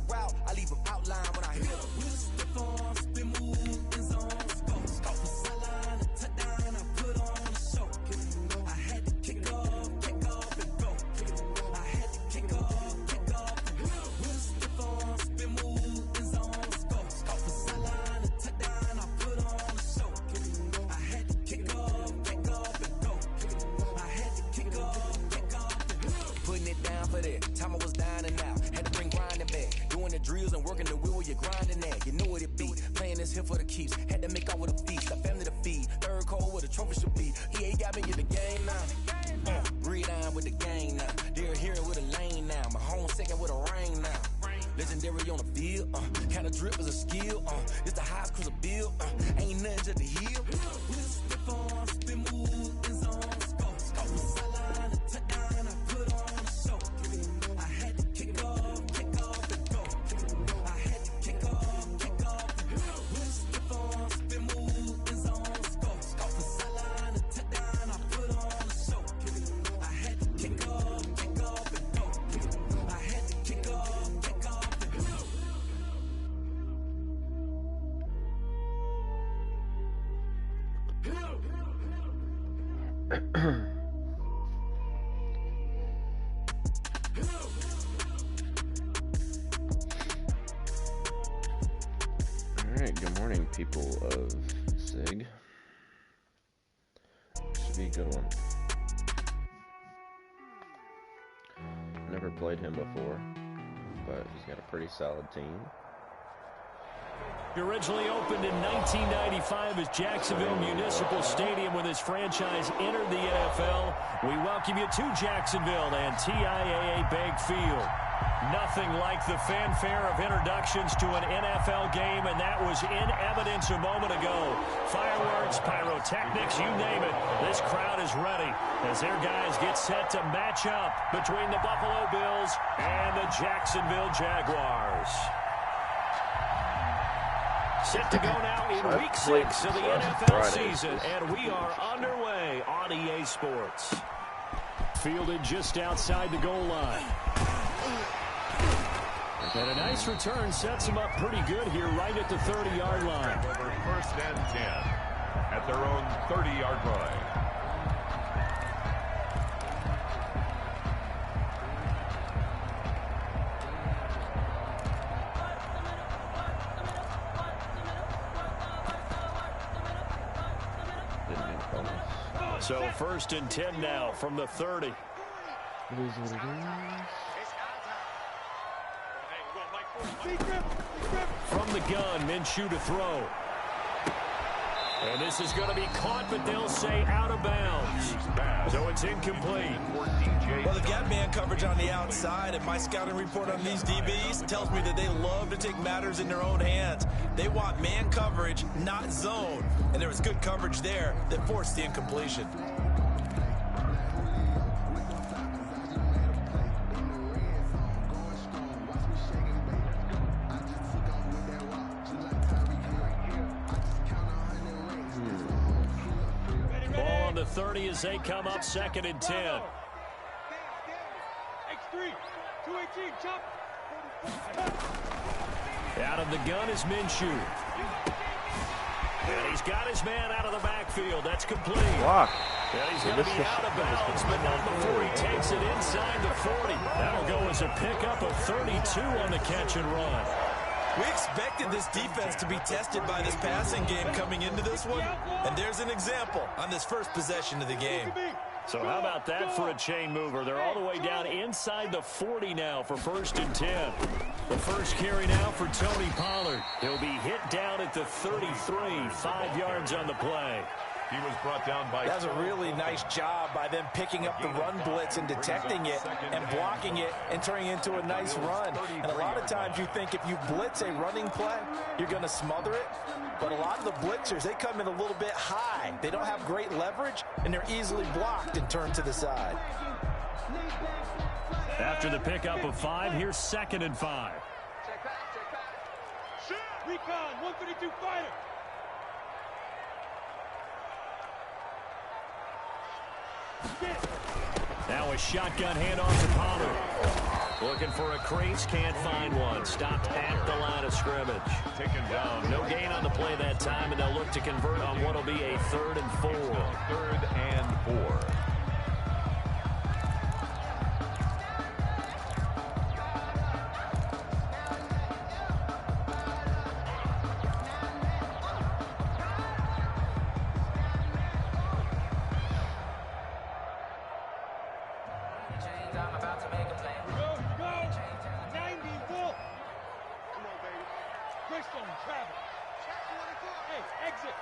route, I leave them outline when I hit them. With a stiff arm, spin move, in zone, go. Caught the sideline, a touchdown, I put on a show. I had to kick off, and go. I had to kick off, and go. With a stiff arm, spin move, in zone, go. Caught the sideline, a touchdown, I put on a show. I had to kick off, and go. I had to kick off, and go. Putting it down for that, time I was dining out. Had to bring grinding back, doing the drills and working the wheel where you're grinding at. You know what it be, playing this here for the keeps. Had to make out with a feast, a family to feed. Third cold where the trophy should be. EA got me in the game now. Breed on with the game now. They're here with a lane now. My home second with a rain now. Legendary on the field, kinda drip is a skill, it's the highest cruiser bill, ain't nothing to the hill. With a stiff arm, spin move, in zone, go. Caught the sideline, a touchdown, I put on a show. I had to kick off, and go. I had to kick off, and go. With a stiff arm, spin move, in zone, go. Caught the sideline, a touchdown, I put on a show. I had to kick off, and go. I had to kick off, and go. Alright, good morning, people of SIG. Should be a good one. Never played him before, but he's got a pretty solid team. He originally opened in 1995 as Jacksonville Municipal Stadium when this franchise entered the NFL. We welcome you to Jacksonville and TIAA Bank Field. Nothing like the fanfare of introductions to an NFL game, and that was in evidence a moment ago. Fireworks, pyrotechnics, you name it. This crowd is ready as their guys get set to match up between the Buffalo Bills and the Jacksonville Jaguars. Set to go now in Week 6 of the NFL season, and we are underway on EA Sports. Fielded just outside the goal line. And a nice return sets them up pretty good here right at the 30-yard line. Over 1st and 10 at their own 30-yard line. So 1st and 10 now from the 30. It is what it is. From the gun, Minshew to throw. And this is going to be caught, but they'll say out of bounds. So it's incomplete. Well, they've got man coverage on the outside, and my scouting report on these DBs tells me that they love to take matters in their own hands. They want man coverage, not zone. And there was good coverage there that forced the incompletion. Ball on the 30 as they come up 2nd and 10. X3, 218, chop. Out of the gun is Minshew. And he's got his man out of the backfield. That's complete. Block. And he's going to be out of bounds, but not before he takes it inside the 40. That'll go as a pickup of 32 on the catch and run. We expected this defense to be tested by this passing game coming into this one, and there's an example on this first possession of the game. So how about that for a chain mover? They're all the way down inside the 40 now for 1st and 10. The first carry now for Tony Pollard. He'll be hit down at the 33, 5 yards on the play. He was brought down by... That was a really nice job by them picking up the run blitz and detecting it and blocking it and turning it into a nice run. And a lot of times you think if you blitz a running play, you're going to smother it. But a lot of the blitzers, they come in a little bit high. They don't have great leverage, and they're easily blocked and turned to the side. After the pickup of 5, here's 2nd and 5. Recon, 132 fighter. Now a shotgun handoff to Pollard. Looking for a crease, can't find one. Stopped at the line of scrimmage. Taken down. No gain on the play that time, and they'll look to convert on what will be a 3rd and 4. 3rd and 4. I'm about to make a play. Go! 90, Wolf! Come on, baby. Greystone, travel. Hey, exit.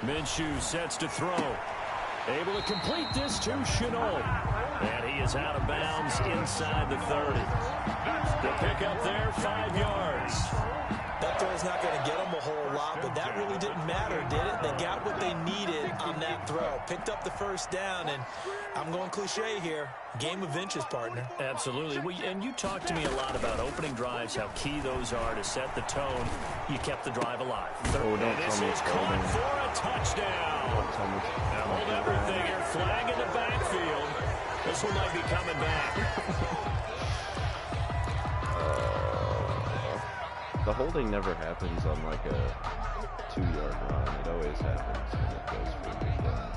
Minshew sets to throw. Able to complete this to Chenault. And he is out of bounds inside the 30. The pickup there, 5 yards. That throw's not going to get them a whole lot, but that really didn't matter, did it? They got what they needed on that throw. Picked up the first down, and I'm going cliche here. Game of inches, partner. Absolutely. Well, and you talked to me a lot about opening drives, how key those are to set the tone. You kept the drive alive. This is caught for a touchdown. Now hold everything here. Flag in the backfield. This one might be coming back. The holding never happens on like a 2-yard run. It always happens when it goes for a big run.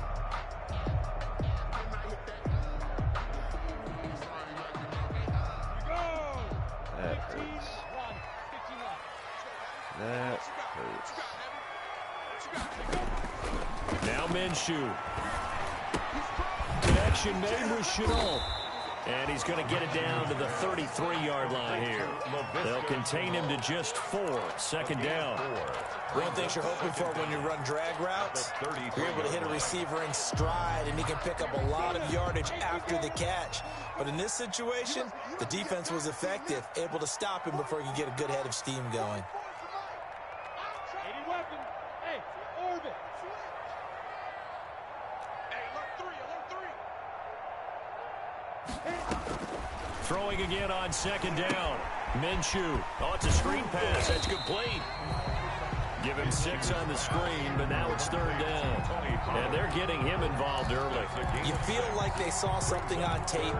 That hurts. That hurts. Now Minshew. Connection made with Chenault. And he's going to get it down to the 33-yard line here. They'll contain him to just 4. 2nd down. One of the things you're hoping for when you run drag routes, you're able to hit a receiver in stride, and he can pick up a lot of yardage after the catch. But in this situation, the defense was effective, able to stop him before he could get a good head of steam going. 80 weapon. Hey, orbit. Hey, alert 3. Throwing again on 2nd down. Minshew. Oh, it's a screen pass. That's complete. Give him 6 on the screen, but now it's 3rd down. And they're getting him involved early. You feel like they saw something on tape,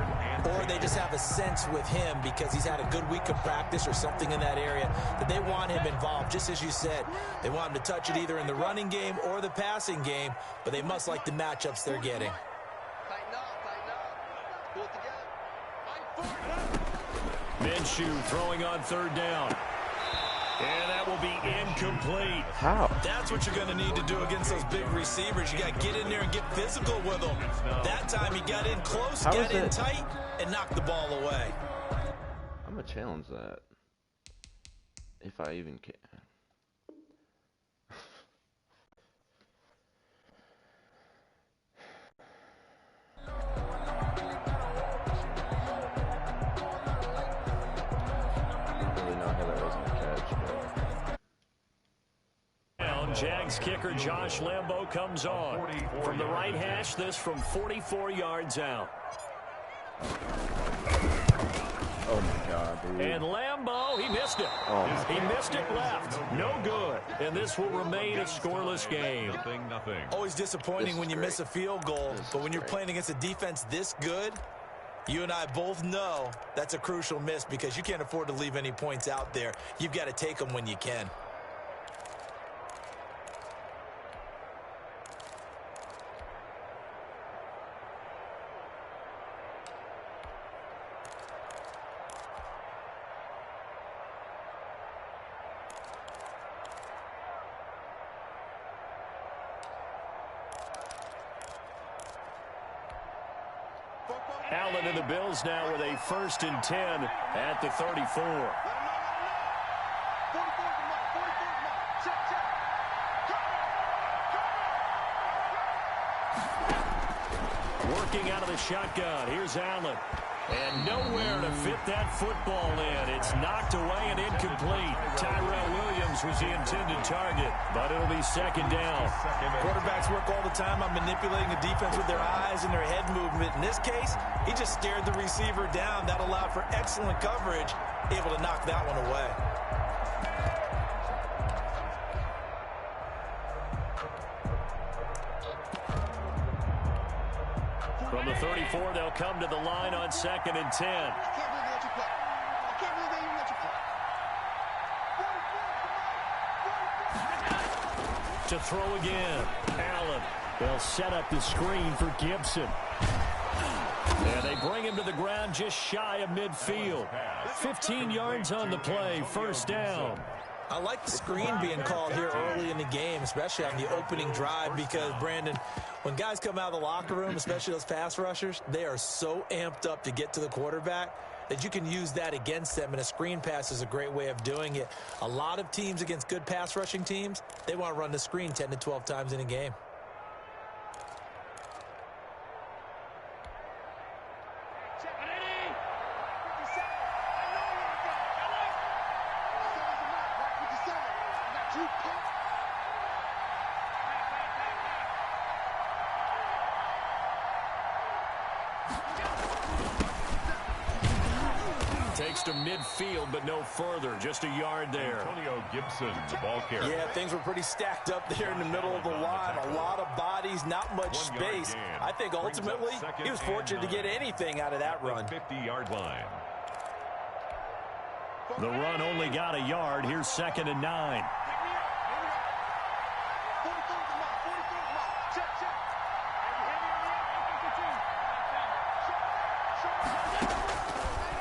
or they just have a sense with him because he's had a good week of practice or something in that area that they want him involved. Just as you said, they want him to touch it either in the running game or the passing game, but they must like the matchups they're getting. Minshew throwing on 3rd down. And that will be incomplete. How? That's what you're going to need to do against those big receivers. You got to get in there and get physical with them. That time he got in close, got in tight, and knocked the ball away. I'm going to challenge that. If I even can. Jags kicker Josh Lambo comes on. From the right hash, this from 44 yards out. Oh my God, dude. And Lambo, he missed it. Oh. He missed it left. No good. And this will remain a scoreless game. Nothing. Always disappointing when you miss a field goal, but when you're playing against a defense this good, you and I both know that's a crucial miss because you can't afford to leave any points out there. You've got to take them when you can. Allen and the Bills now with a 1st and 10 at the 34. Working out of the shotgun. Here's Allen. And nowhere to fit that football in. It's knocked away and incomplete. Tyrell Williams was the intended target, but it'll be 2nd down. Quarterbacks work all the time on manipulating the defense with their eyes and their head movement. In this case, he just stared the receiver down. That allowed for excellent coverage, able to knock that one away. From the 34, they'll come to the line on 2nd and 10. I can't believe they let you play. I can't believe they even let you play. To throw again, Allen. They'll set up the screen for Gibson. And they bring him to the ground just shy of midfield. 15 yards on the play, first down. I like the screen being called here early in the game, especially on the opening drive, because, Brandon, when guys come out of the locker room, especially those pass rushers, they are so amped up to get to the quarterback that you can use that against them, and a screen pass is a great way of doing it. A lot of teams against good pass rushing teams, they want to run the screen 10 to 12 times in a game. Takes to midfield, but no further. Just a yard there. Antonio Gibson, the ball carrier. Yeah, things were pretty stacked up there in the middle of the line. A lot of bodies, not much space. I think ultimately he was fortunate to get anything out of that run. 50-yard line. The run only got a yard. Here's 2nd and 9.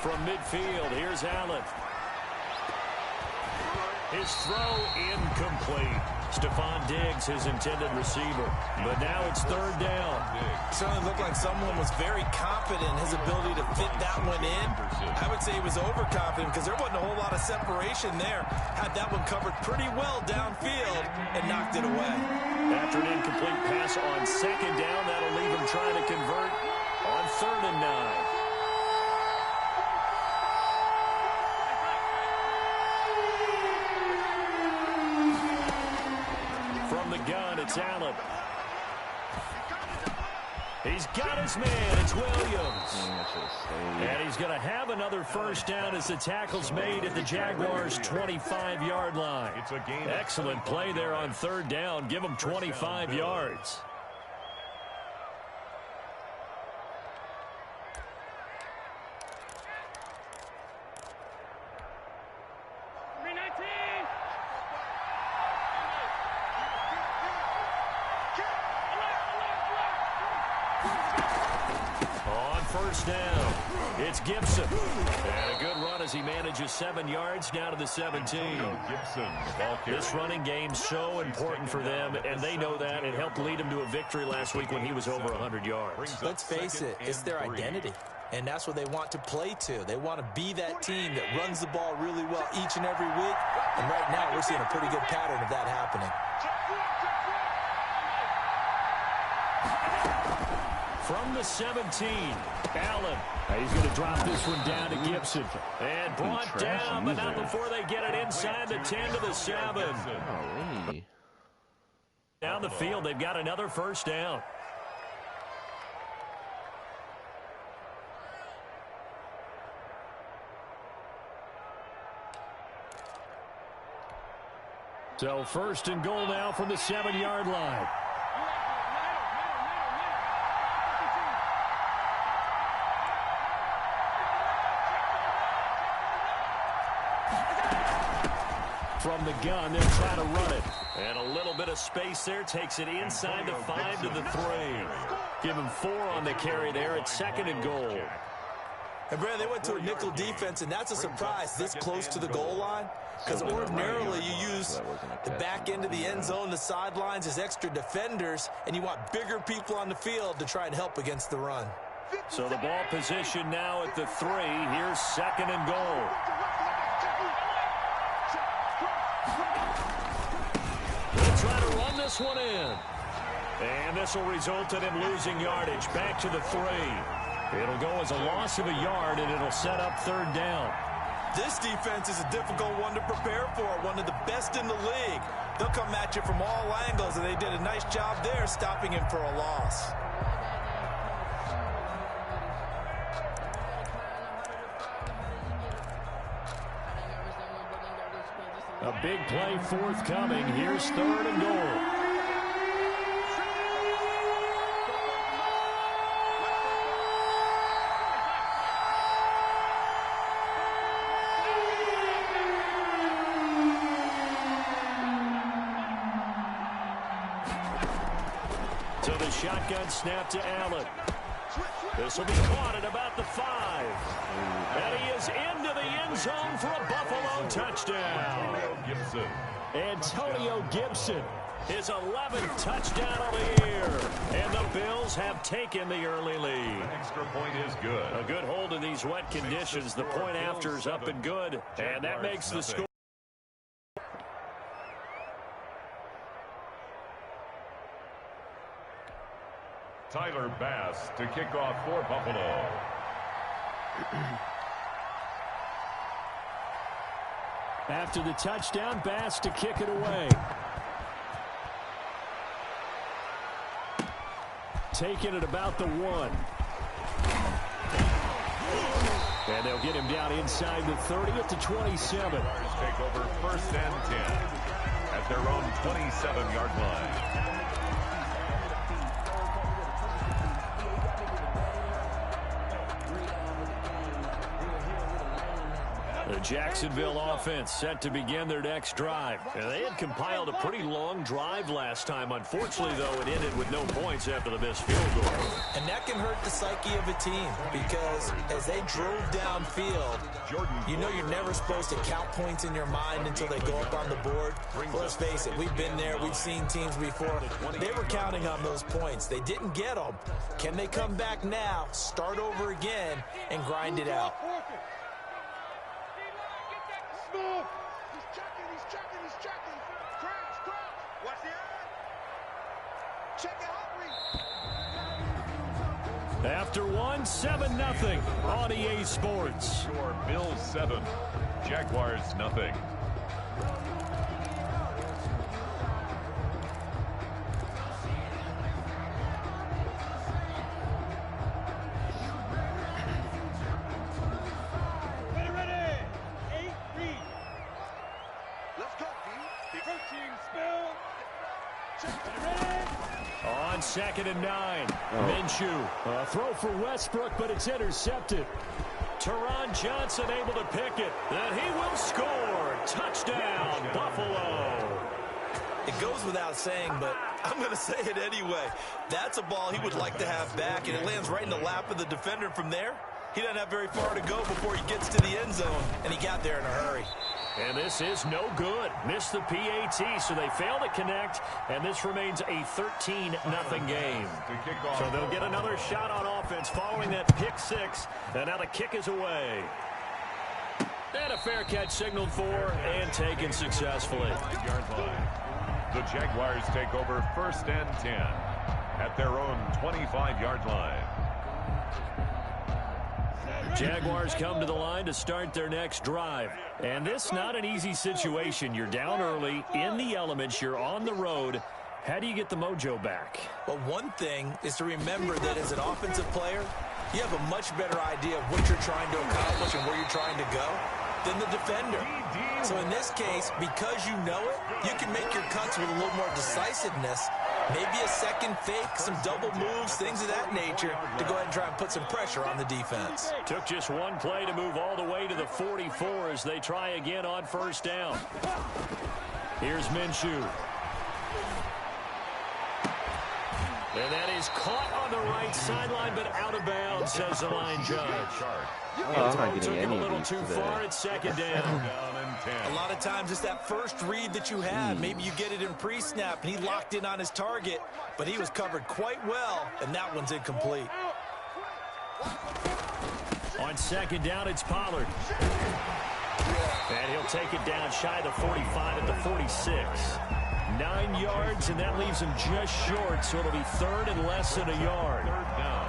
From midfield, here's Allen. His throw incomplete. Stephon Diggs, his intended receiver. But now it's 3rd down. Certainly looked like someone was very confident in his ability to fit that one in. I would say he was overconfident because there wasn't a whole lot of separation there. Had that one covered pretty well downfield and knocked it away. After an incomplete pass on 2nd down, that'll leave him trying to convert on 3rd and 9. It's Allen. He's got his man. It's Williams. And he's going to have another first down as the tackle's made at the Jaguars' 25-yard line. It's a gain. Excellent play there on 3rd down. Give him 25 yards. Down. It's Gibson. And a good run as he manages 7 yards down to the 17. Gibson, the ball carrier. This running game's so important for them, and they know that. It helped lead him to a victory last week when he was over 100 yards. Let's face it, it's their identity, and that's what they want to play to. They want to be that team that runs the ball really well each and every week, and right now we're seeing a pretty good pattern of that happening. From the 17, Allen. He's going to drop this one down to Gibson. And brought down, but not before they get it inside the 10 to the 7. Down the field, they've got another first down. So 1st and goal now from the 7-yard line. From the gun, they'll try to run it. And a little bit of space there takes it inside the 5 to the 3. Give him 4 on the carry there. It's 2nd and goal. And, Brad, they went to a nickel defense, and that's a surprise this close to the goal line. Because ordinarily you use the back end of the end zone, the sidelines as extra defenders, and you want bigger people on the field to try and help against the run. So the ball position now at the 3. Here's 2nd and goal. They'll try to run this one in. And this will result in him losing yardage. Back to the 3. It'll go as a loss of a yard, and it'll set up 3rd down. This defense is a difficult one to prepare for, one of the best in the league. They'll come at you from all angles, and they did a nice job there stopping him for a loss. A big play forthcoming. Here's 3rd and goal. The shotgun snap to Allen. This will be caught at about the 5. And he is into the end zone for a Buffalo touchdown. Antonio Gibson, his 11th touchdown of the year. And the Bills have taken the early lead. The extra point is good. A good hold in these wet conditions. The point after is up and good. And that makes the score. Tyler Bass to kick off for Buffalo. After the touchdown, Bass to kick it away. Taking it about the 1. And they'll get him down inside the 30 at the 27. Jaguars take over 1st and 10 at their own 27-yard line. The Jacksonville offense set to begin their next drive. And they had compiled a pretty long drive last time. Unfortunately, though, it ended with no points after the missed field goal. And that can hurt the psyche of a team because as they drove downfield, you know you're never supposed to count points in your mind until they go up on the board. Well, let's face it, we've been there. We've seen teams before. They were counting on those points. They didn't get them. Can they come back now, start over again, and grind it out? He's checking. Crouch. Watch the eye. Check it out. After 1, 7-0 on EA Sports. Score Bills 7, Jaguars 0. On 2nd and 9, Minshew. A throw for Westbrook, but it's intercepted. Teron Johnson able to pick it. And he will score. Touchdown, Buffalo. It goes without saying, but I'm going to say it anyway. That's a ball he would like to have back, and it lands right in the lap of the defender from there. He doesn't have very far to go before he gets to the end zone, and he got there in a hurry. And this is no good. Missed the PAT, so they fail to connect, and this remains a 13-0 game. So they'll get another shot on offense following that pick 6, and now the kick is away. And a fair catch signaled for and taken successfully. 5-yard line. The Jaguars take over 1st and 10 at their own 25-yard line. Jaguars come to the line to start their next drive. And this not an easy situation. You're down early, in the elements, you're on the road. How do you get the mojo back? Well, one thing is to remember that as an offensive player, you have a much better idea of what you're trying to accomplish and where you're trying to go than the defender. So in this case, because you know it, you can make your cuts with a little more decisiveness. Maybe a second fake, some double moves, things of that nature to go ahead and try and put some pressure on the defense. Took just one play to move all the way to the 44 as they try again on 1st down. Here's Minshew. And that is caught on the right sideline, but out of bounds, says the line judge. I'm not getting any a little of these too today. far at 2nd down. A lot of times it's that first read that you had. Maybe you get it in pre-snap, and he locked in on his target, but he was covered quite well, and that one's incomplete. On 2nd down, it's Pollard. And he'll take it down shy of the 45 at the 46. 9 yards, and that leaves him just short, so it'll be 3rd and less than a yard.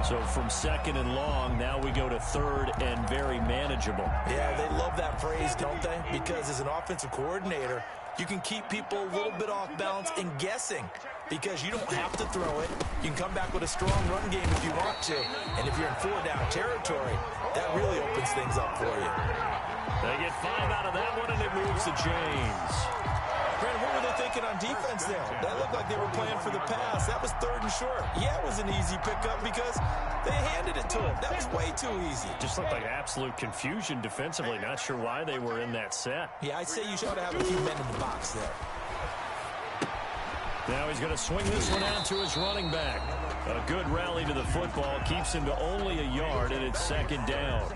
So from 2nd and long, now we go to 3rd and very manageable. Yeah, they love that phrase, don't they? Because as an offensive coordinator, you can keep people a little bit off balance and guessing because you don't have to throw it. You can come back with a strong run game if you want to. And if you're in 4-down territory, that really opens things up for you. They get 5 out of that one, and it moves to James. Brandon, what were they thinking on defense there? That looked like they were playing for the pass. That was 3rd and short. Yeah, it was an easy pickup because they handed it to him. That was way too easy. Just looked like absolute confusion defensively. Not sure why they were in that set. Yeah, I'd say you should have a few men in the box there. Now he's going to swing this one out to his running back. A good rally to the football keeps him to only a yard, and it's second down.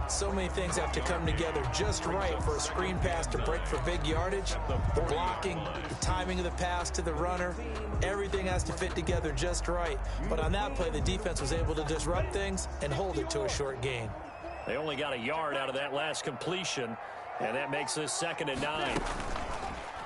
So many things have to come together just right for a screen pass to break for big yardage. The blocking, the timing of the pass to the runner, everything has to fit together just right. But on that play, the defense was able to disrupt things and hold it to a short gain. They only got a yard out of that last completion, and that makes this 2nd and 9.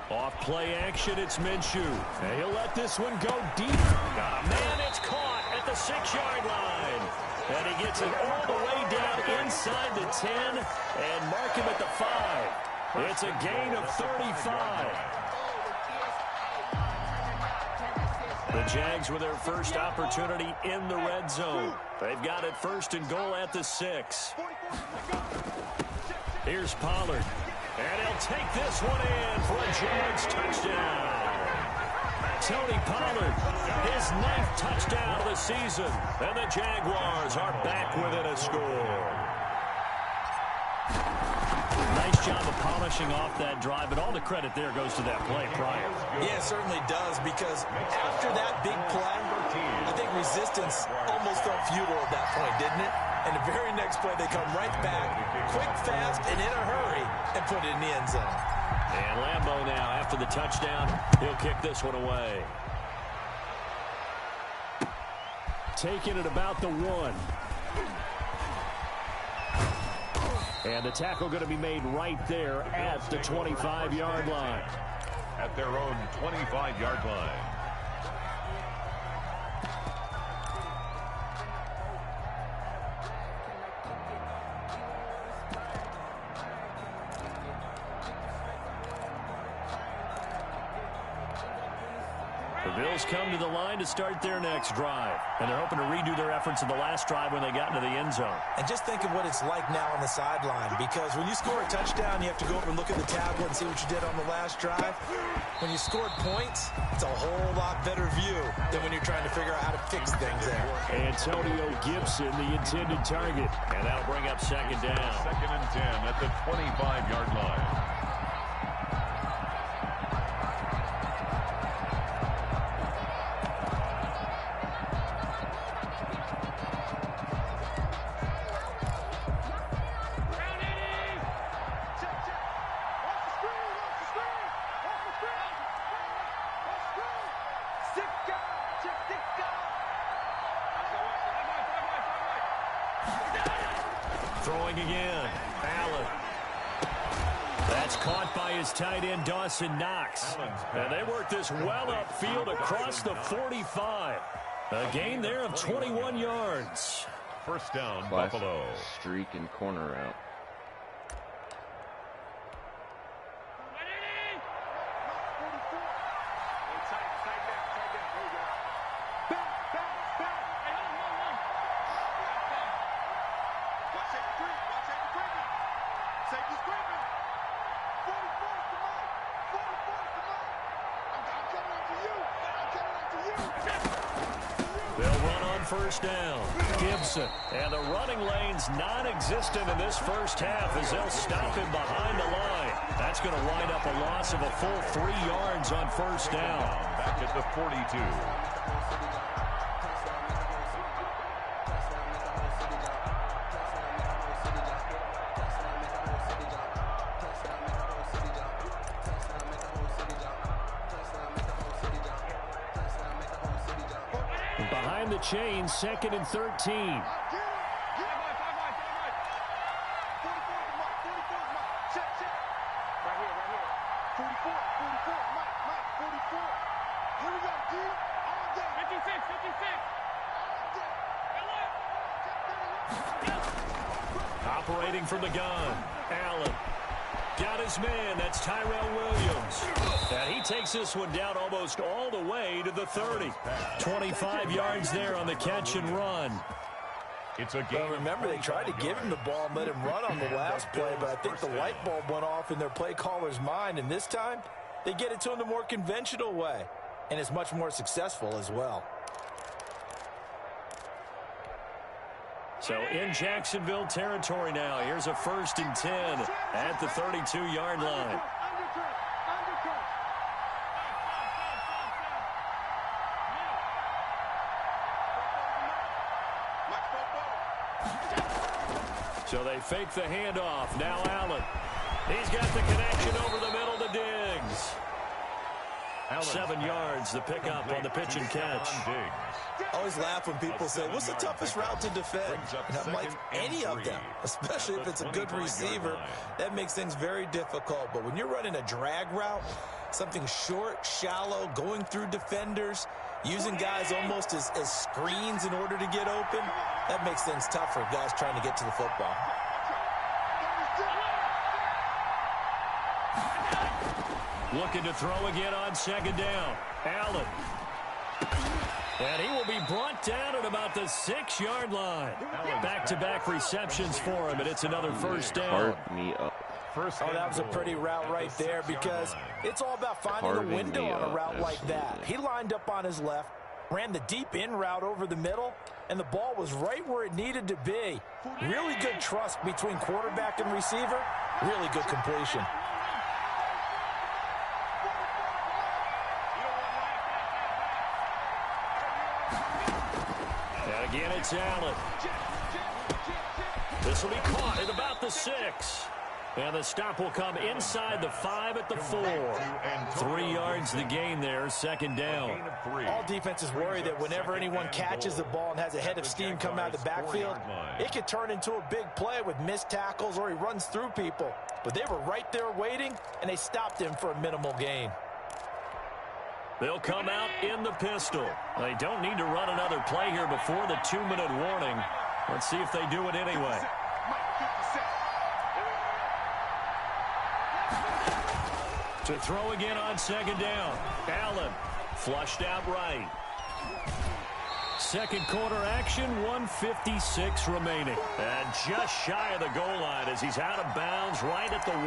Off play action, it's Minshew. And he'll let this one go deep. Man, it's caught at the 6-yard line. And he gets it all the way down inside the 10 and mark him at the 5. It's a gain of 35. The Jags with their first opportunity in the red zone. They've got it 1st and goal at the 6. Here's Pollard. And he'll take this one in for a Jags touchdown. Tony Pollard, his 9th touchdown of the season. And the Jaguars are back within a score. Nice job of polishing off that drive, but all the credit there goes to that play prior. Yeah, it certainly does, because after that big play, I think resistance almost felt futile at that point, didn't it? And the very next play, they come right back, quick, fast, and in a hurry, and put it in the end zone. And Lambeau now, after the touchdown, he'll kick this one away. Taking it about the 1. And the tackle going to be made right there at the 25-yard line. At their own 25-yard line. The Bills come to the line to start their next drive. And they're hoping to redo their efforts in the last drive when they got into the end zone. And just think of what it's like now on the sideline, because when you score a touchdown, you have to go over and look at the tablet and see what you did on the last drive. When you scored points, it's a whole lot better view than when you're trying to figure out how to fix things there. Antonio Gibson, the intended target. And that'll bring up 2nd down. 2nd and 10 at the 25-yard line. Throwing again. Allen. That's caught by his tight end, Dawson Knox. And they work this well upfield across the 45. A gain there of 21 yards. 1st down, Classic Buffalo. Streak and corner route. They'll run on 1st down. Gibson. And the running lane's non-existent in this first half as they'll stop him behind the line. That's going to wind up a loss of a full 3 yards on 1st down. Back at the 42. Behind the chain, 2nd and 13. Operating from the gun. Allen. Got his man. That's Tyrell Williams. And he takes this one down almost all the way to the 30. 25 yards there on the catch and run. It's a game. Well, remember, they tried to give him the ball and let him run on the last play, but I think the light bulb went off in their play caller's mind, and this time they get it to him the more conventional way, and it's much more successful as well. So in Jacksonville territory now. Here's a 1st and 10 at the 32-yard line. So they fake the handoff. Now Allen. He's got the connection over the middle to Diggs. 7 yards, the pickup on the pitch and catch. I always laugh when people say, what's the toughest route to defend? And I'm like, any of them, especially if it's a good receiver. That makes things very difficult. But when you're running a drag route, something short, shallow, going through defenders, using guys almost as screens in order to get open, that makes things tough for guys trying to get to the football. Looking to throw again on second down. Allen. And he will be brought down at about the 6-yard line. Back-to-back receptions for him, and it's another first down. Carved me up. Oh, that was a pretty route right there because it's all about finding a window on a route like that. He lined up on his left, ran the deep in route over the middle, and the ball was right where it needed to be. Really good trust between quarterback and receiver. Really good completion. And again, it's Allen. This will be caught at about the 6. And the stop will come inside the 5 at the 4. 3 yards the gain there, second down. All defenses worry that whenever anyone catches the ball and has a head of steam come out of the backfield, it could turn into a big play with missed tackles or he runs through people. But they were right there waiting, and they stopped him for a minimal gain. They'll come out in the pistol. They don't need to run another play here before the 2-minute warning. Let's see if they do it anyway. To throw again on second down. Allen flushed out right. Second quarter action, 1:56 remaining. And just shy of the goal line as he's out of bounds right at the 1.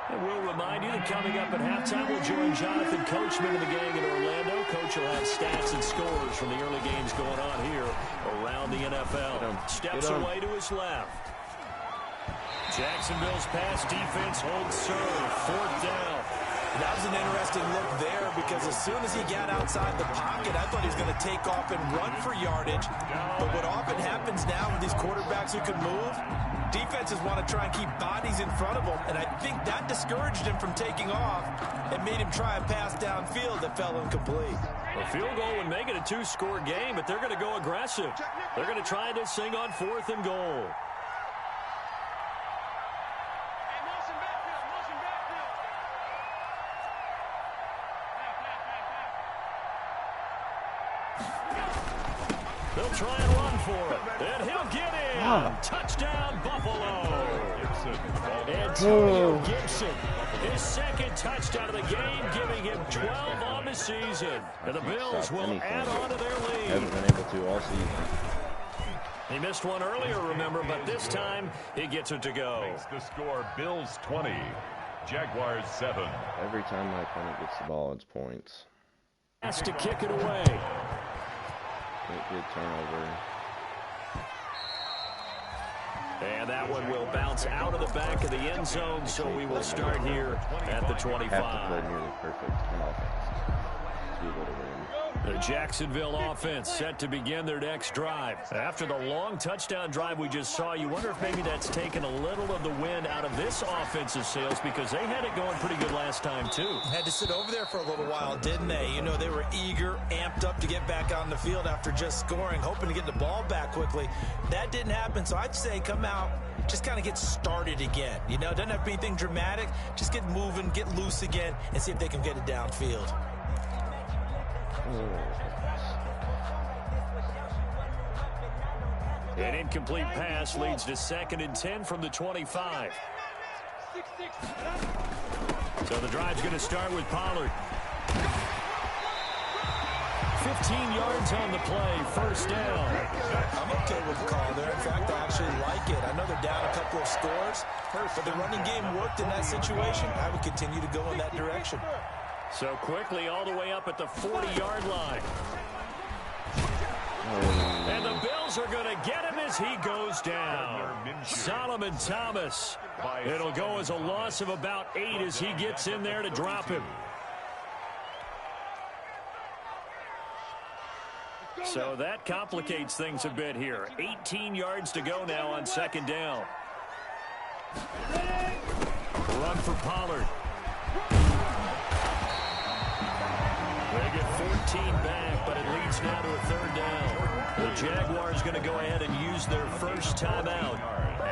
And we'll remind you that coming up at halftime, we'll join Jonathan Coachman of the gang in Orlando. Coach will have stats and scores from the early games going on here around the NFL. Steps away to his left. Jacksonville's pass defense holds serve. 4th down. That was an interesting look there because as soon as he got outside the pocket, I thought he was going to take off and run for yardage. But what often happens now with these quarterbacks who can move, defenses want to try and keep bodies in front of them, and I think that discouraged him from taking off and made him try a pass downfield that fell incomplete. A field goal would make it a 2-score game, but they're going to go aggressive. They're going to try this thing on 4th and goal. They'll try and run for it, and he'll get in. Touchdown, Buffalo. Antonio Gibson, his second touchdown of the game, giving him 12 on the season. And the Bills will add on to their lead. Hasn't been able to all season. He missed one earlier, remember, but this time he gets it to go. Makes the score Bills 20, Jaguars 7. Every time my opponent gets the ball, it's points. Has to kick it away. Good turnover. And that one will bounce out of the back of the end zone, so we will start here at the 25. Have to play nearly perfect on offense to be able to win. The Jacksonville offense set to begin their next drive. After the long touchdown drive we just saw, you wonder if maybe that's taken a little of the wind out of this offensive sails because they had it going pretty good last time, too. Had to sit over there for a little while, didn't they? You know, they were eager, amped up to get back on the field after just scoring, hoping to get the ball back quickly. That didn't happen, so I'd say come out, just kind of get started again. You know, doesn't have to be anything dramatic. Just get moving, get loose again, and see if they can get it downfield. An incomplete pass leads to 2nd and 10 from the 25. So the drive's going to start with Pollard. 15 yards on the play, 1st down. I'm okay with the call there. In fact, I actually like it. I know they're down a couple of scores, but the running game worked in that situation. I would continue to go in that direction. So quickly all the way up at the 40-yard line. And the Bills are going to get him as he goes down. Solomon Thomas. It'll go as a loss of about 8 as he gets in there to drop him. So that complicates things a bit here. 18 yards to go now on second down. Run for Pollard. They get 14 back, but it leads now to a third down. The Jaguars going to go ahead and use their first timeout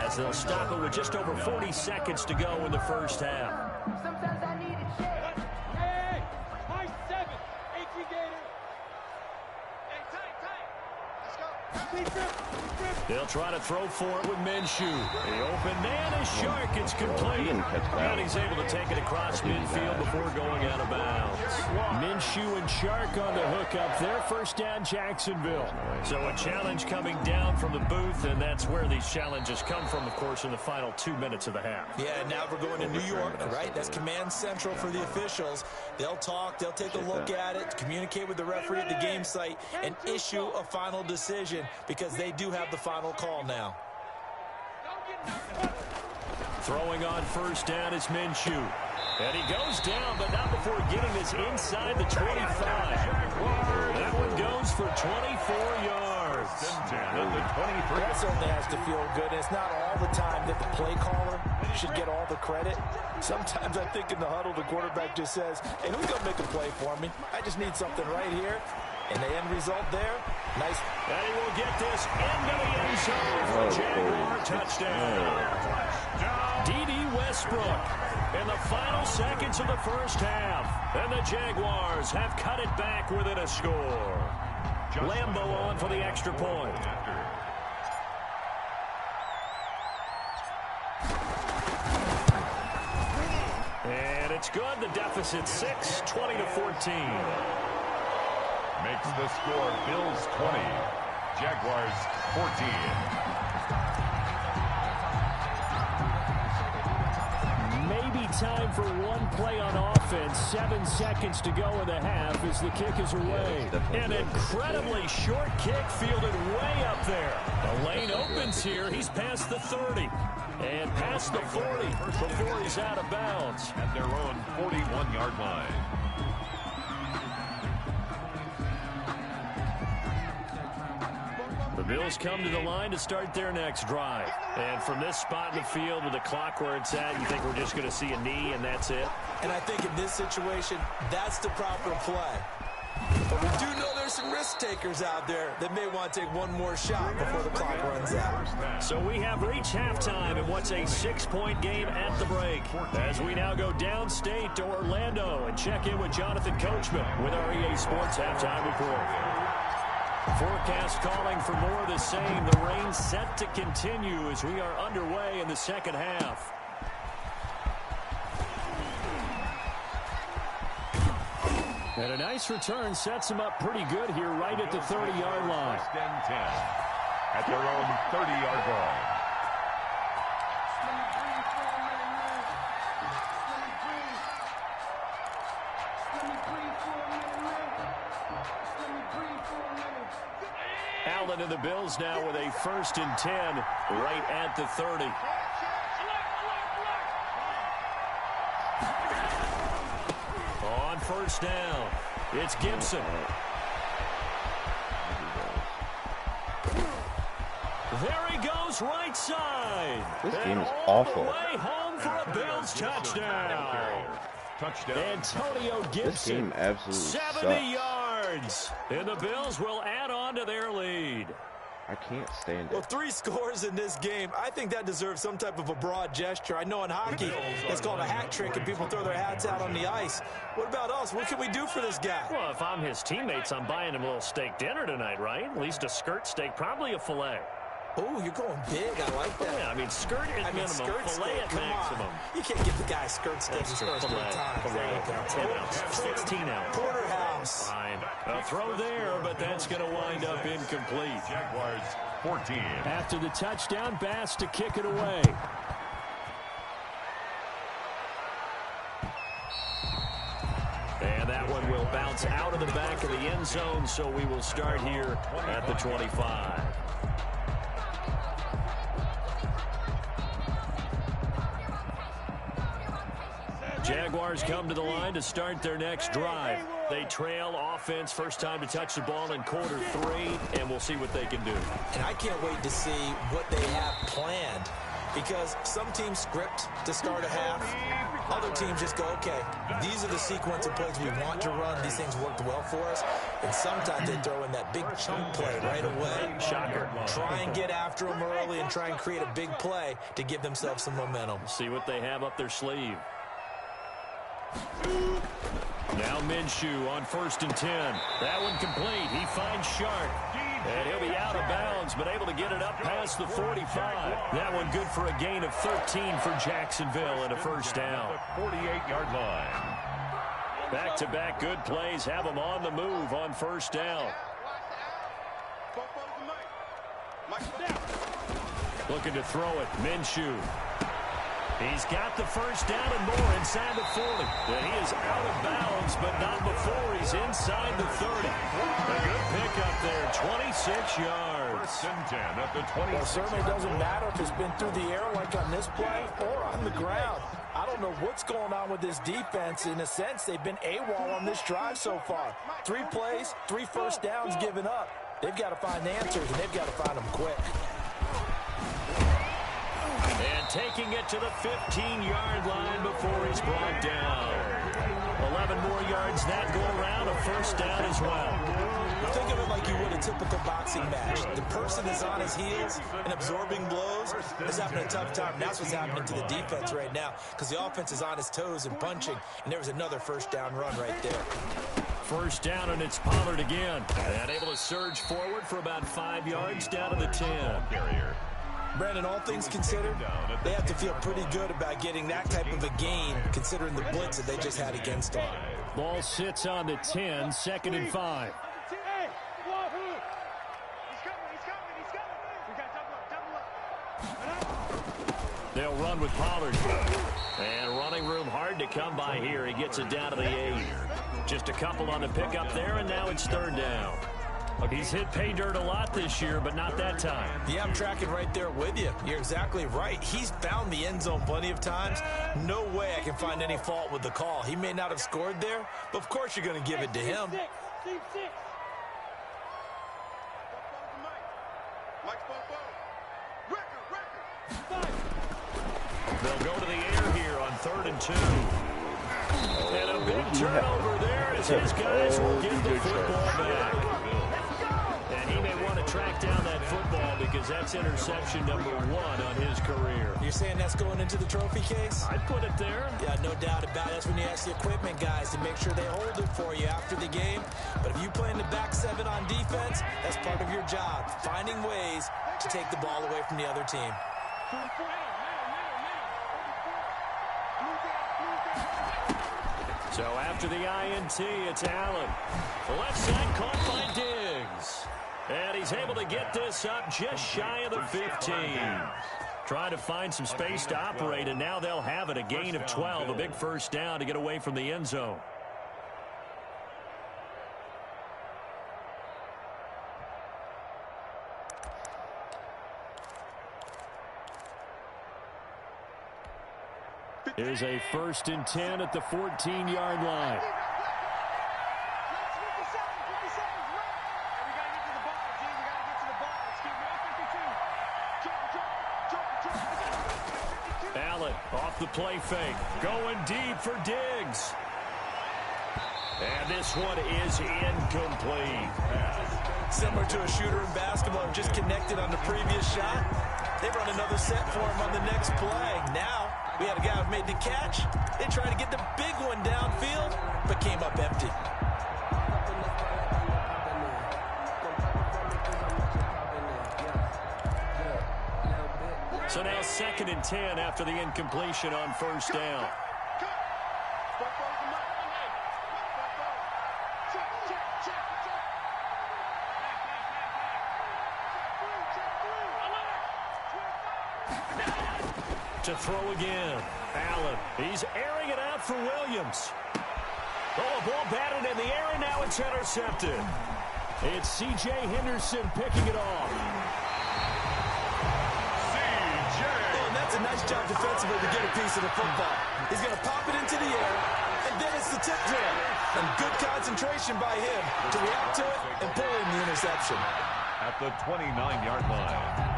as they'll stop it with just over 40 seconds to go in the first half. Sometimes I need a check. Hey, high 7, HE Gator. Hey, tight. Let's go. They'll try to throw for it with Minshew. The open man is Shark. It's complete. And he's able to take it across midfield before going out of bounds. Minshew and Shark on the hookup. Their first down, Jacksonville. So a challenge coming down from the booth, and that's where these challenges come from, of course, in the final 2 minutes of the half. Yeah, now we're going to New York, right? That's command central for the officials. They'll talk, they'll take a look at it, communicate with the referee at the game site, and issue a final decision because they do have the final call now. Throwing on first down is Minshew. And he goes down, but not before getting this inside the 25. That one goes for 24 yards. That certainly has to feel good. It's not all the time that the play caller should get all the credit. Sometimes I think in the huddle, the quarterback just says, hey, who's going to make a play for me? I just need something right here. And the end result there, nice. And he will get this into the end zone for a Jaguar touchdown. D.D. Westbrook in the final seconds of the first half. And the Jaguars have cut it back within a score. Lambeau on for the extra point. And it's good. The deficit 6, 20-14. Makes the score Bills 20, Jaguars 14. Maybe time for one play on offense. 7 seconds to go in the half as the kick is away. An incredibly short kick fielded way up there. The lane opens here. He's past the 30 and past the 40 before he's out of bounds. At their own 41-yard line. The Bills come to the line to start their next drive. And from this spot in the field with the clock where it's at, you think we're just going to see a knee and that's it? And I think in this situation, that's the proper play. But we do know there's some risk takers out there that may want to take one more shot before the clock runs out. So we have reached halftime in what's a 6-point game at the break. As we now go downstate to Orlando and check in with Jonathan Coachman with our EA Sports Halftime Report. Forecast calling for more of the same. The rain set to continue as we are underway in the second half. And a nice return sets them up pretty good here right at the 30-yard line. First and 10 at their own 30-yard line. Allen and the Bills now with a 1st and 10 right at the 30. On first down, it's Gibson. There he goes, right side. This game is all awful. the way home for a Bills touchdown. Touchdown. Antonio Gibson. This game absolutely 70 sucks. yards. And the Bills will add on to their lead. I can't stand Well, it. 3 scores in this game. I think that deserves some type of a broad gesture. I know in hockey, it's called a hat trick, and people throw their hats out on the ice. What about us? What can we do for this guy? Well, if I'm his teammates, I'm buying him a little steak dinner tonight, right? At least a skirt steak, probably a filet. Oh, you're going big. I like that. Yeah, I mean, skirt at minimum, skirt filet steak, at come maximum. on. You can't give the guy skirt steak his first 3 times. There you go. 10 ounce, 16 ounce. Porterhouse. Fine. A throw there, but that's going to wind up incomplete. Jaguars 14. After the touchdown, Bass to kick it away. And And that one will bounce out of the back of the end zone, so we will start here at the 25. Jaguars come to the line to start their next drive. They trail offense, first time to touch the ball in quarter 3, and we'll see what they can do. And I can't wait to see what they have planned, because some teams script to start a half. Other teams just go, okay, these are the sequence of plays we want to run. These things worked well for us. And sometimes they throw in that big chunk play right away. Shocker. Try and get after them early and try and create a big play to give themselves some momentum. See what they have up their sleeve. Now Minshew on 1st and 10. That one complete. He finds Sharp. And he'll be out of bounds, but able to get it up past the 45. That one good for a gain of 13 for Jacksonville and a first down. 48-yard line. Back-to-back good plays have them on the move on first down. Looking to throw it. Minshew. He's got the first down and more inside the 40. And he is out of bounds, but not before he's inside the 30. A good pickup there, 26 yards. 1st and 10 at the 20. Well, it certainly doesn't matter if it's been through the air like on this play or on the ground. I don't know what's going on with this defense. In a sense, they've been AWOL on this drive so far. 3 plays, 3 first downs given up. They've got to find answers, and they've got to find them quick. And taking it to the 15-yard line before he's brought down. 11 more yards that go around, a first down as well. Think of it like you would a typical boxing match. The person is on his heels and absorbing blows is having a tough time. That's what's happening to the defense right now, because the offense is on his toes and punching, and there was another first down run right there. First down, and it's Pollard again. And able to surge forward for about 5 yards down to the 10. Carrier. Brandon, all things considered, they have to feel pretty good about getting that type of a gain, considering the blitz that they just had against them. Ball sits on the 10, 2nd and 5. They'll run with Pollard. And running room hard to come by here. He gets it down to the 8. Just a couple on the pickup there, and now it's 3rd down. He's hit pay dirt a lot this year, but not that time. Yeah, I'm tracking right there with you. You're exactly right. He's found the end zone plenty of times. No way I can find any fault with the call. He may not have scored there, but of course you're going to give it to him. They'll go to the air here on 3rd and 2. And a big turnover there as his guys will get the football back. And he may want to track down that football because that's interception number 1 on his career. You're saying that's going into the trophy case? I'd put it there. Yeah, no doubt about it. That's when you ask the equipment guys to make sure they hold it for you after the game. But if you play in the back 7 on defense, that's part of your job, finding ways to take the ball away from the other team. So after the INT, it's Allen. The left side caught by Diggs. And he's able to get this up just shy of the 15. Trying to find some space to operate, and now they'll have it. A gain of 12, a big first down to get away from the end zone. Here's a 1st and 10 at the 14-yard line. Allen off the play fake. Going deep for Diggs. And this one is incomplete. Similar to a shooter in basketball, just connected on the previous shot. They run another set for him on the next play. Now, we had a guy who made the catch. They tried to get the big one downfield, but came up empty. So now 2nd and 10 after the incompletion on first down. To throw again. Allen. He's airing it out for Williams. Oh, a ball batted in the air, and now it's intercepted. It's C.J. Henderson picking it off. C.J. Oh, and that's a nice job defensively to get a piece of the football. He's going to pop it into the air, and then it's the tip drill. And good concentration by him to react to it and pull in the interception. At the 29-yard line.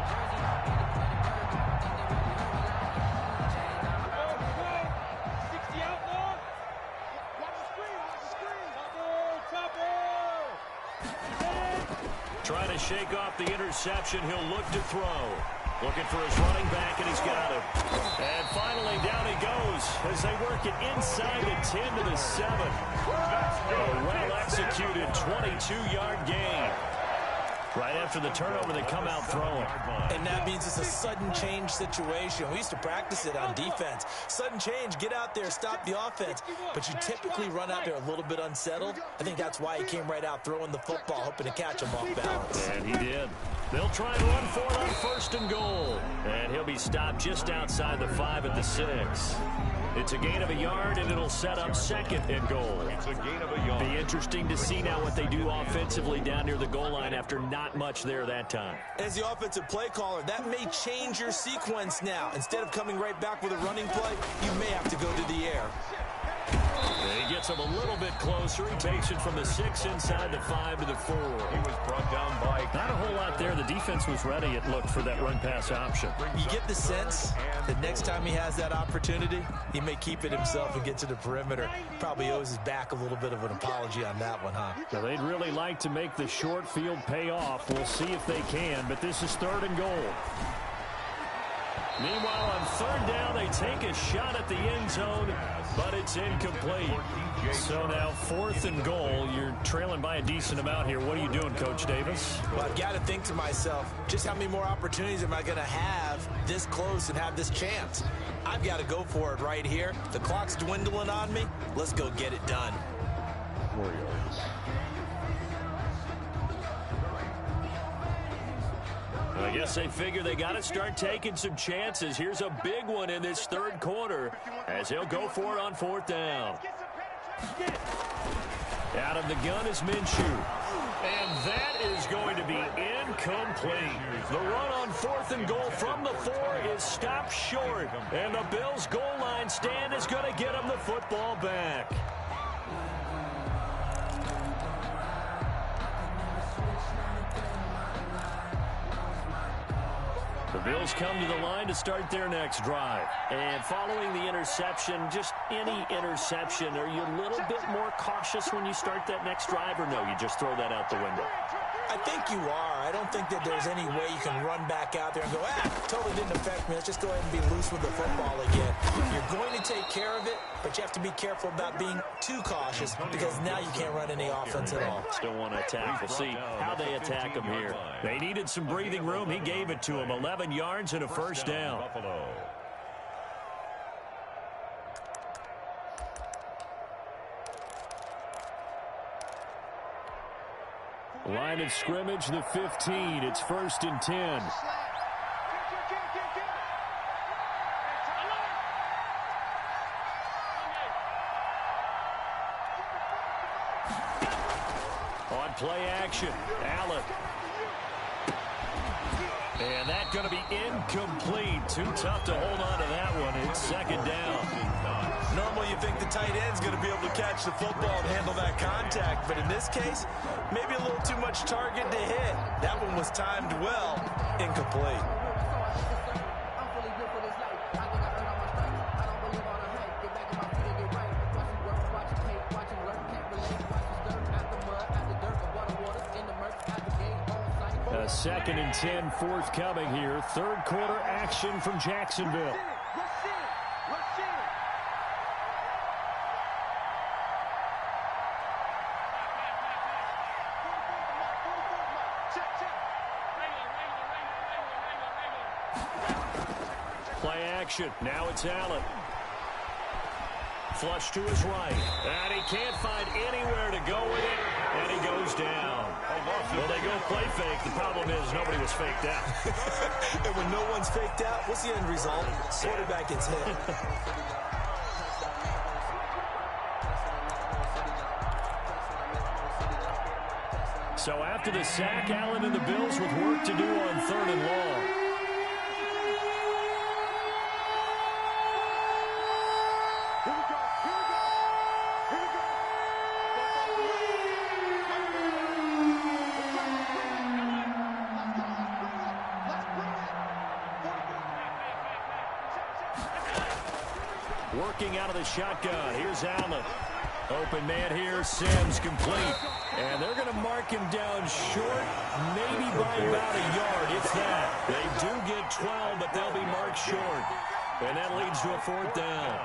Trying to shake off the interception. He'll look to throw. Looking for his running back, and he's got it. And finally, down he goes as they work it inside the 10 to the 7. A well-executed 22-yard gain. Right after the turnover, they come out throwing. And that means it's a sudden change situation. We used to practice it on defense. Sudden change, get out there, stop the offense. But you typically run out there a little bit unsettled. I think that's why he came right out throwing the football, hoping to catch him off balance. And he did. They'll try and run for it on 1st and goal. And he'll be stopped just outside the 5 at the 6. It's a gain of a yard, and it'll set up 2nd and goal. It's a gain of a yard. Be interesting to see now what they do offensively down near the goal line after not much there that time. As the offensive play caller, that may change your sequence now. Instead of coming right back with a running play, you may have to go to the air. He gets him a little bit closer. He takes it from the 6 inside the 5 to the 4. He was brought down by... Not a whole lot there. The defense was ready, it looked, for that run-pass option. You get the sense that next time he has that opportunity, he may keep it himself and get to the perimeter. Probably owes his back a little bit of an apology on that one, huh? Now, they'd really like to make the short field pay off. We'll see if they can, but this is 3rd and goal. Meanwhile, on 3rd down, they take a shot at the end zone, but it's incomplete. So now 4th and goal. You're trailing by a decent amount here. What are you doing, Coach Davis? Well, I've got to think to myself, just how many more opportunities am I going to have this close and have this chance? I've got to go for it right here. The clock's dwindling on me. Let's go get it done. 4 yards. I guess they figure they got to start taking some chances. Here's a big one in this 3rd quarter as he'll go for it on 4th down. Out of the gun is Minshew. And that is going to be incomplete. The run on 4th and goal from the 4 is stopped short. And the Bills' goal line stand is going to get him the football back. The Bills come to the line to start their next drive. And following the interception, just any interception, are you a little bit more cautious when you start that next drive, or no, you just throw that out the window? I think you are. I don't think that there's any way you can run back out there and go, totally didn't affect me. Let's just go ahead and be loose with the football again. You're going to take care of it, but you have to be careful about being too cautious because now you can't run any offense at all. Still want to attack. We'll see how they attack him here. They needed some breathing room. He gave it to him. 11 yards and a 1st down. Buffalo. Line of scrimmage, the 15. It's 1st and 10. On play action, Allen. And that's going to be incomplete. Too tough to hold on to that one. It's 2nd down. Normally you think the tight end's going to be able to catch the football and handle that contact, but in this case, maybe a little too much target to hit. That one was timed well, incomplete. A 2nd and 10 forthcoming here. 3rd quarter action from Jacksonville. Play action. Now it's Allen. Flush to his right. And he can't find anywhere to go with it. And he goes down. Well, they go play fake. The problem is nobody was faked out. And when no one's faked out, what's the end result? Quarterback gets hit. So after the sack, Allen and the Bills with work to do on 3rd and long. Working out of the shotgun. Here's Allen. Open man here. Sims complete. And they're going to mark him down short, maybe by about a yard, if that. They do get 12, but they'll be marked short. And that leads to a 4th down.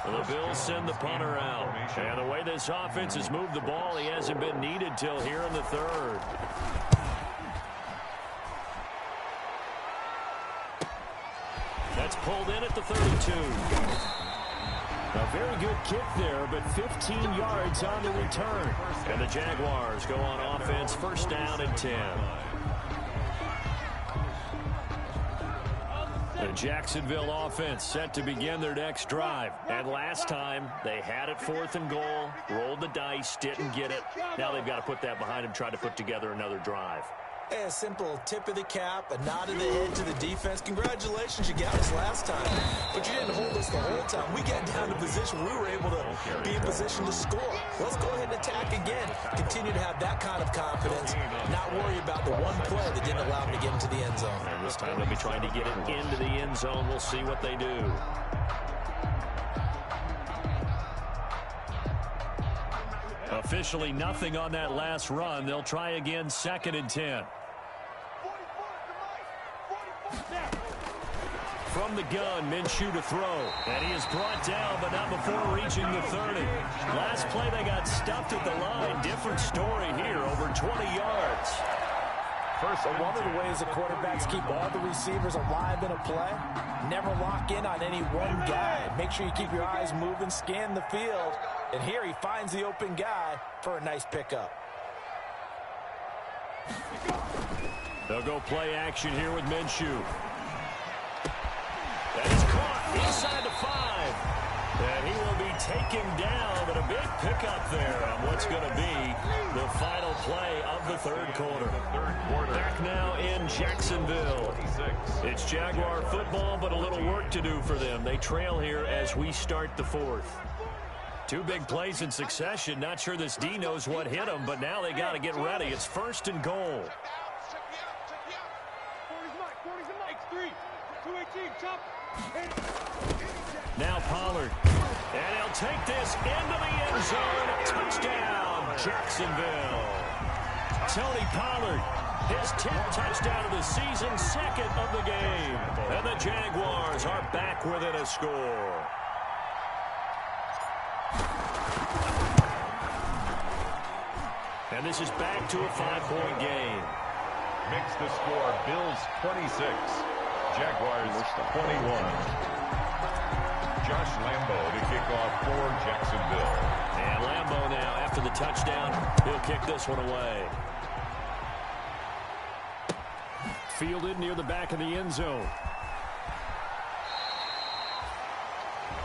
The Bills send the punter out. And the way this offense has moved the ball, he hasn't been needed till here in the 3rd. That's pulled in at the 32. A very good kick there, but 15 yards on the return. And the Jaguars go on offense, 1st down and 10. The Jacksonville offense set to begin their next drive. And last time, they had it 4th and goal, rolled the dice, didn't get it. Now they've got to put that behind them, try to put together another drive. Hey, a simple tip of the cap, a nod of the head to the defense. Congratulations, you got us last time. But you didn't hold us the whole time. We got down to position. We were able to be in position to score. Let's go ahead and attack again. Continue to have that kind of confidence. Not worry about the one play that didn't allow them to get into the end zone. And this time they'll be trying to get it into the end zone. We'll see what they do. Officially nothing on that last run. They'll try again, 2nd and 10. From the gun, Minshew to throw. And he is brought down, but not before reaching the 30. Last play, they got stuffed at the line. Different story here, over 20 yards. First, one of the ways the quarterbacks keep all the receivers alive in a play, never lock in on any one guy. Make sure you keep your eyes moving, scan the field. And here he finds the open guy for a nice pickup. They'll go play action here with Minshew. That is caught inside the 5. And he will be taken down, but a big pickup there on what's going to be the final play of the 3rd quarter. Back now in Jacksonville. It's Jaguar football, but a little work to do for them. They trail here as we start the 4th. 2 big plays in succession. Not sure this D knows what hit them, but now they got to get ready. It's 1st and goal. Now Pollard. And he'll take this into the end zone. Touchdown, Jacksonville. Tony Pollard, his 10th touchdown of the season, 2nd of the game. And the Jaguars are back within a score. And this is back to a 5-point game. Makes the score Bills 26, Jaguars 21. Josh Lambo to kick off for Jacksonville. And Lambo now, after the touchdown, he'll kick this one away. Fielded near the back of the end zone.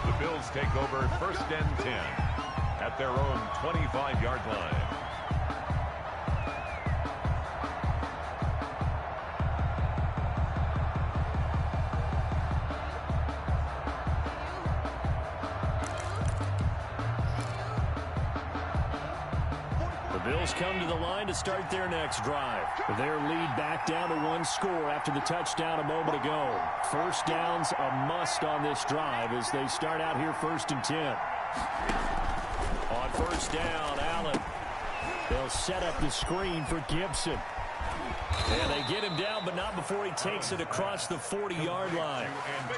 The Bills take over 1st and 10 at their own 25-yard line. Bills come to the line to start their next drive. Their lead back down to 1 score after the touchdown a moment ago. 1st down's a must on this drive as they start out here 1st and 10. On 1st down, Allen. They'll set up the screen for Gibson. And they get him down, but not before he takes it across the 40-yard line.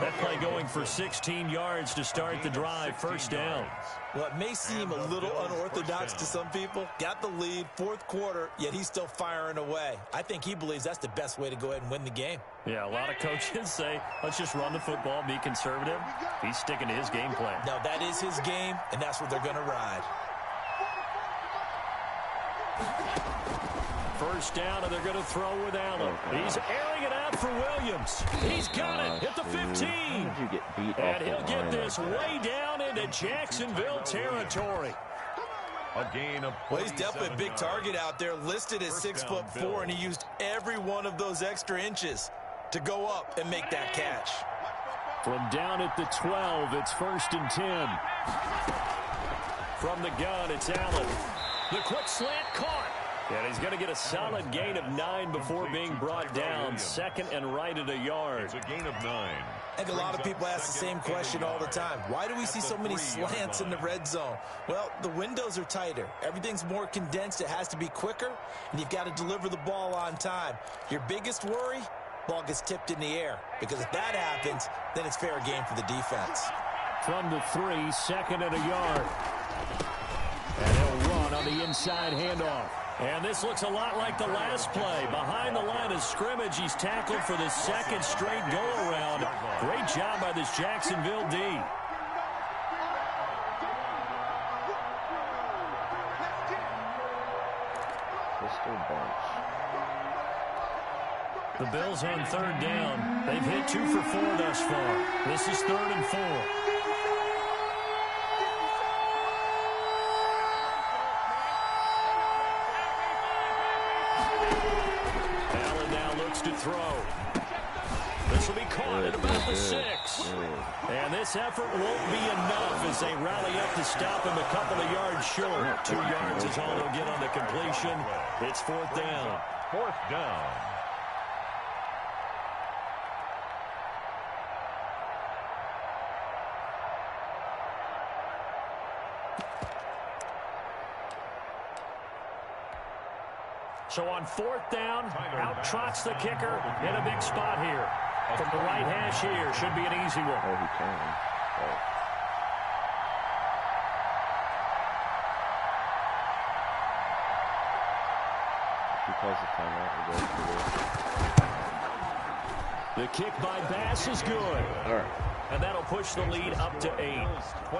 That play going for 16 yards to start the drive, 1st down. Well, it may seem a little unorthodox to some people. Got the lead, 4th quarter, yet he's still firing away. I think he believes that's the best way to go ahead and win the game. Yeah, a lot of coaches say, let's just run the football, be conservative. He's sticking to his game plan. No, that is his game, and that's what they're going to ride. 1st down, and they're going to throw with Allen. He's airing it out for Williams. He's got it at the 15. And he'll get this way down into Jacksonville territory. A gain of Well, he's definitely a big 47 target yards. out there, listed as First 6'4", down, and he used every one of those extra inches to go up and make that catch. From down at the 12, it's 1st and 10. From the gun, it's Allen. The quick slant caught. And he's going to get a solid gain of 9 before being brought down. 2nd and right at a yard. It's a gain of 9. I think a lot of people ask the same question all the time. Why do we see so many slants in the red zone? Well, the windows are tighter. Everything's more condensed. It has to be quicker, and you've got to deliver the ball on time. Your biggest worry, ball gets tipped in the air, because if that happens, then it's fair game for the defense. From the 3, 2nd and a yard. And he'll run on the inside handoff. And this looks a lot like the last play. Behind the line of scrimmage, he's tackled for the 2nd straight go-around. Great job by this Jacksonville D. Pistol bunch. The Bills on 3rd down. They've hit 2 for 4 thus far. This is 3rd and 4. To throw. This will be caught at about the 6. And this effort won't be enough as they rally up to stop him a couple of yards short. 2 yards is all they'll get on the completion. It's 4th down. 4th down. So on 4th down, out trots the kicker in a big spot here. From the right hash here, should be an easy one. Oh, he can. Oh. He calls the timeout and goes for this. The kick by Bass is good. All right. And that'll push the lead up to 8.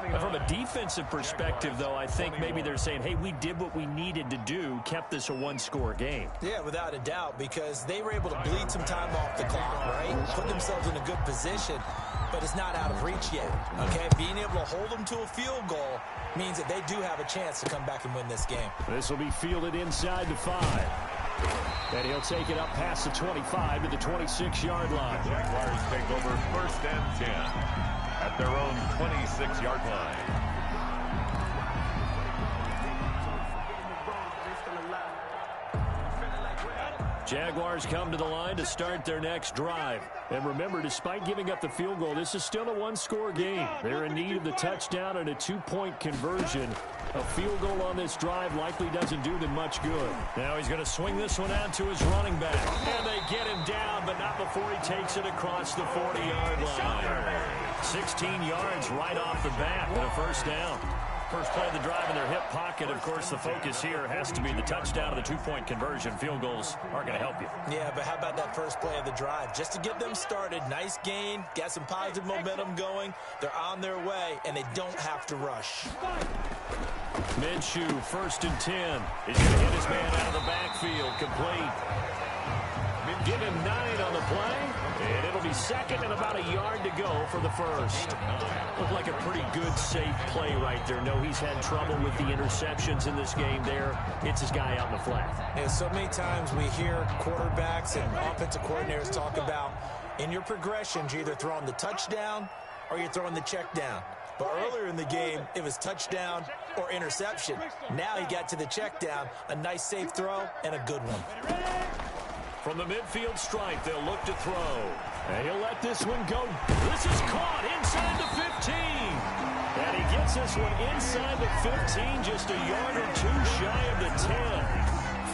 And from a defensive perspective, though, I think maybe they're saying, hey, we did what we needed to do, kept this a 1-score game. Yeah, without a doubt, because they were able to bleed some time off the clock, right? Put themselves in a good position, but it's not out of reach yet, okay? Being able to hold them to a field goal means that they do have a chance to come back and win this game. This will be fielded inside the 5. And he'll take it up past the 25 to the 26-yard line. Jaguars take over 1st and 10 at their own 26-yard line. Jaguars come to the line to start their next drive. And remember, despite giving up the field goal, this is still a 1-score game. They're in need of the touchdown and a 2-point conversion. A field goal on this drive likely doesn't do them much good. Now he's going to swing this one out to his running back. And they get him down, but not before he takes it across the 40-yard line. 16 yards right off the bat and a 1st down. First play of the drive in their hip pocket. Of course, the focus here has to be the touchdown and the 2-point conversion. Field goals aren't going to help you. Yeah, but how about that first play of the drive? Just to get them started, nice gain, got some positive momentum going. They're on their way, and they don't have to rush. Minshew, 1st and 10. He's going to hit his man out of the backfield. Complete. Give him 9 on the play, and it'll be 2nd and about a yard to go for the 1st. Looked like a pretty good, safe play right there. No, he's had trouble with the interceptions in this game there. It's his guy out in the flat. And so many times we hear quarterbacks and offensive coordinators talk about, in your progressions, you're either throwing the touchdown or you're throwing the check down. But earlier in the game, it was touchdown or interception. Now he got to the check down, a nice safe throw, and a good one. From the midfield stripe, they'll look to throw. And he'll let this one go. This is caught inside the 15. And he gets this one inside the 15, just a yard or 2 shy of the 10.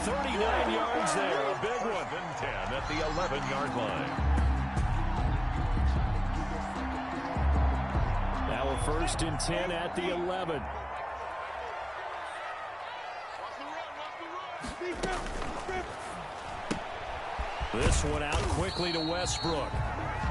39 yards there, a big one. 10 at the 11-yard line. Now a 1st and 10 at the 11. This one out quickly to Westbrook.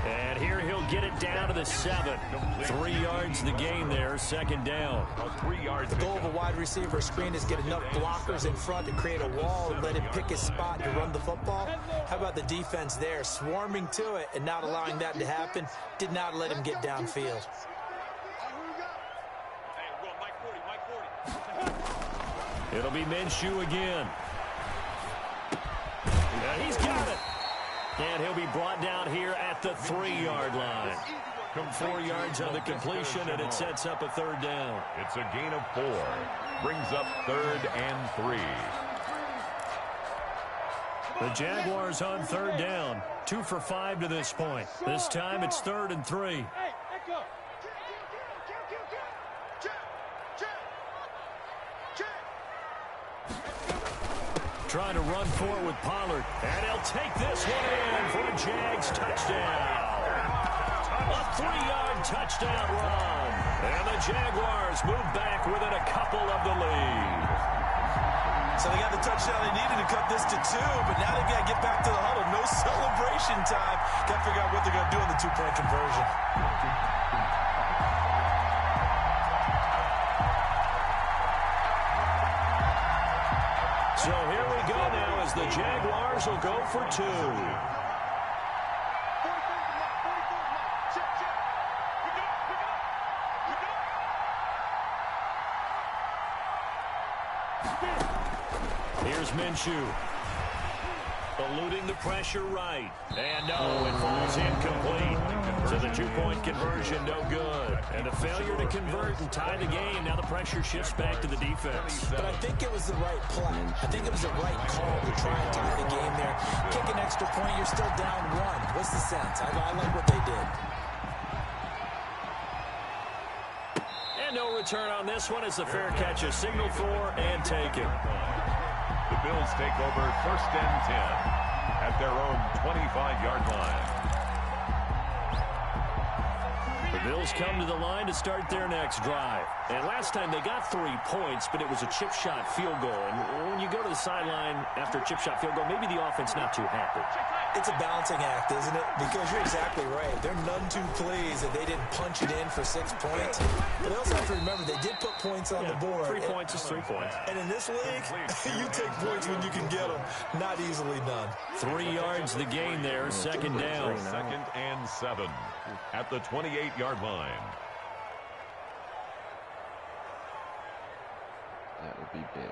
And here he'll get it down to the 7. 3 yards the gain there, 2nd down. 3 yards. The goal of a wide receiver screen is get enough blockers in front to create a wall and let him pick his spot to run the football. How about the defense there, swarming to it and not allowing that to happen? Did not let him get downfield. It'll be Minshew again. And he's got it. And he'll be brought down here at the 3-yard line. 4 yards on the completion, and it sets up a 3rd down. It's a gain of 4. Brings up 3rd and 3. The Jaguars on 3rd down. 2 for 5 to this point. This time it's 3rd and 3. Trying to run forward with Pollard. And he'll take this one in for a Jags touchdown. A 3-yard touchdown run. And the Jaguars move back within a couple of the lead. So they got the touchdown they needed to cut this to 2, but now they've got to get back to the huddle. No celebration time. Got to figure out what they're going to do in the 2-point conversion. So here we go now as the Jaguars will go for 2. Here's Minshew. Eluding the pressure right. And no, it falls incomplete. So the 2-point conversion, no good. And the failure to convert and tie the game. Now the pressure shifts back to the defense. But I think it was the right play. I think it was the right call to try and tie the game there. Kick an extra point, you're still down 1. What's the sense? I like what they did. And no return on this one as the fair catch is signaled for and taken. The Bills take over 1st and 10 at their own 25-yard line. The Bills come to the line to start their next drive. And last time they got 3 points, but it was a chip shot field goal. And when you go to the sideline after a chip shot field goal, maybe the offense not too happy. It's a balancing act, isn't it? Because you're exactly right. They're none too pleased that they didn't punch it in for 6 points. But they also have to remember they did put points on the board. 3 points is 3 points. And in this league, you take points when you can get them. Not easily done. 3 yards the gain there, 2nd down. 2nd and 7 at the 28-yard line. That would be big.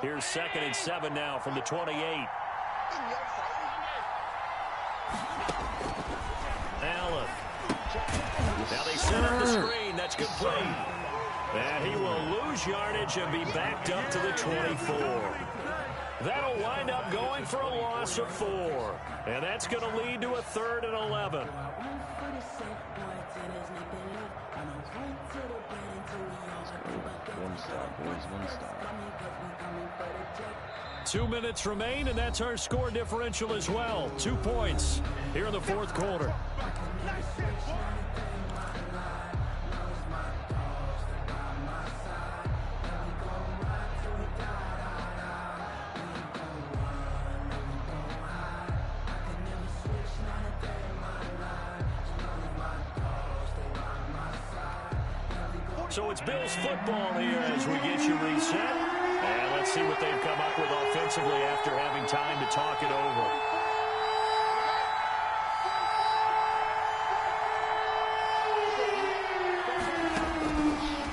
Here's 2nd and 7 now from the 28. Allen. Now they set up the screen. That's complete. And he will lose yardage and be backed up to the 24. That'll wind up going for a loss of 4. And that's going to lead to a 3rd and 11. One stop, boys, 1 stop. 2 minutes remain, and that's our score differential as well. 2 points here in the 4th quarter. So it's Bills football here as we get you reset. And let's see what they've come up with offensively after having time to talk it over.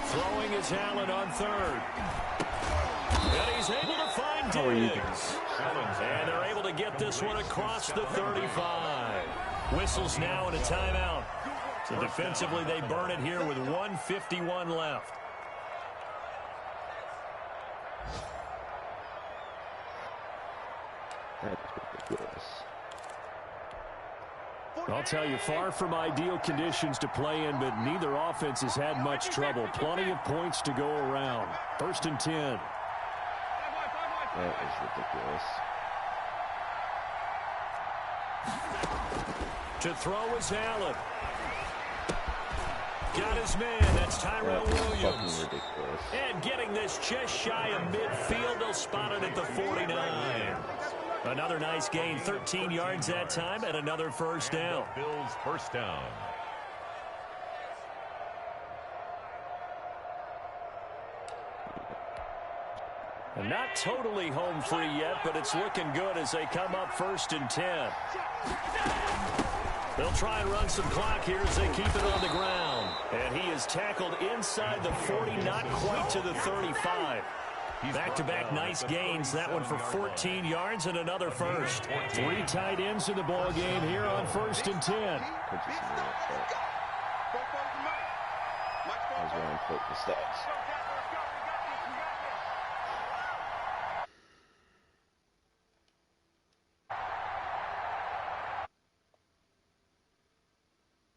Throwing is Allen on 3rd. And he's able to find Diggs. And they're able to get this one across the 35. Whistles now and a timeout. So defensively, they burn it here with 1:51 left. That's ridiculous. I'll tell you, far from ideal conditions to play in, but neither offense has had much trouble. Plenty of points to go around. 1st and 10. That is ridiculous. To throw is Allen. Got his man. That's Tyrell Williams. And getting this just shy of midfield. They'll spot it at the 49. Another nice gain. 13 yards that time and another 1st down. Bills 1st down. And Not totally home free yet, but it's looking good as they come up 1st and 10. They'll try and run some clock here as they keep it on the ground. And he is tackled inside the 40, not quite to the 35. Back-to-back nice gains. That one for 14 yards and another first. 3 tight ends in the ball game here on 1st and 10. I was wrong foot the stats.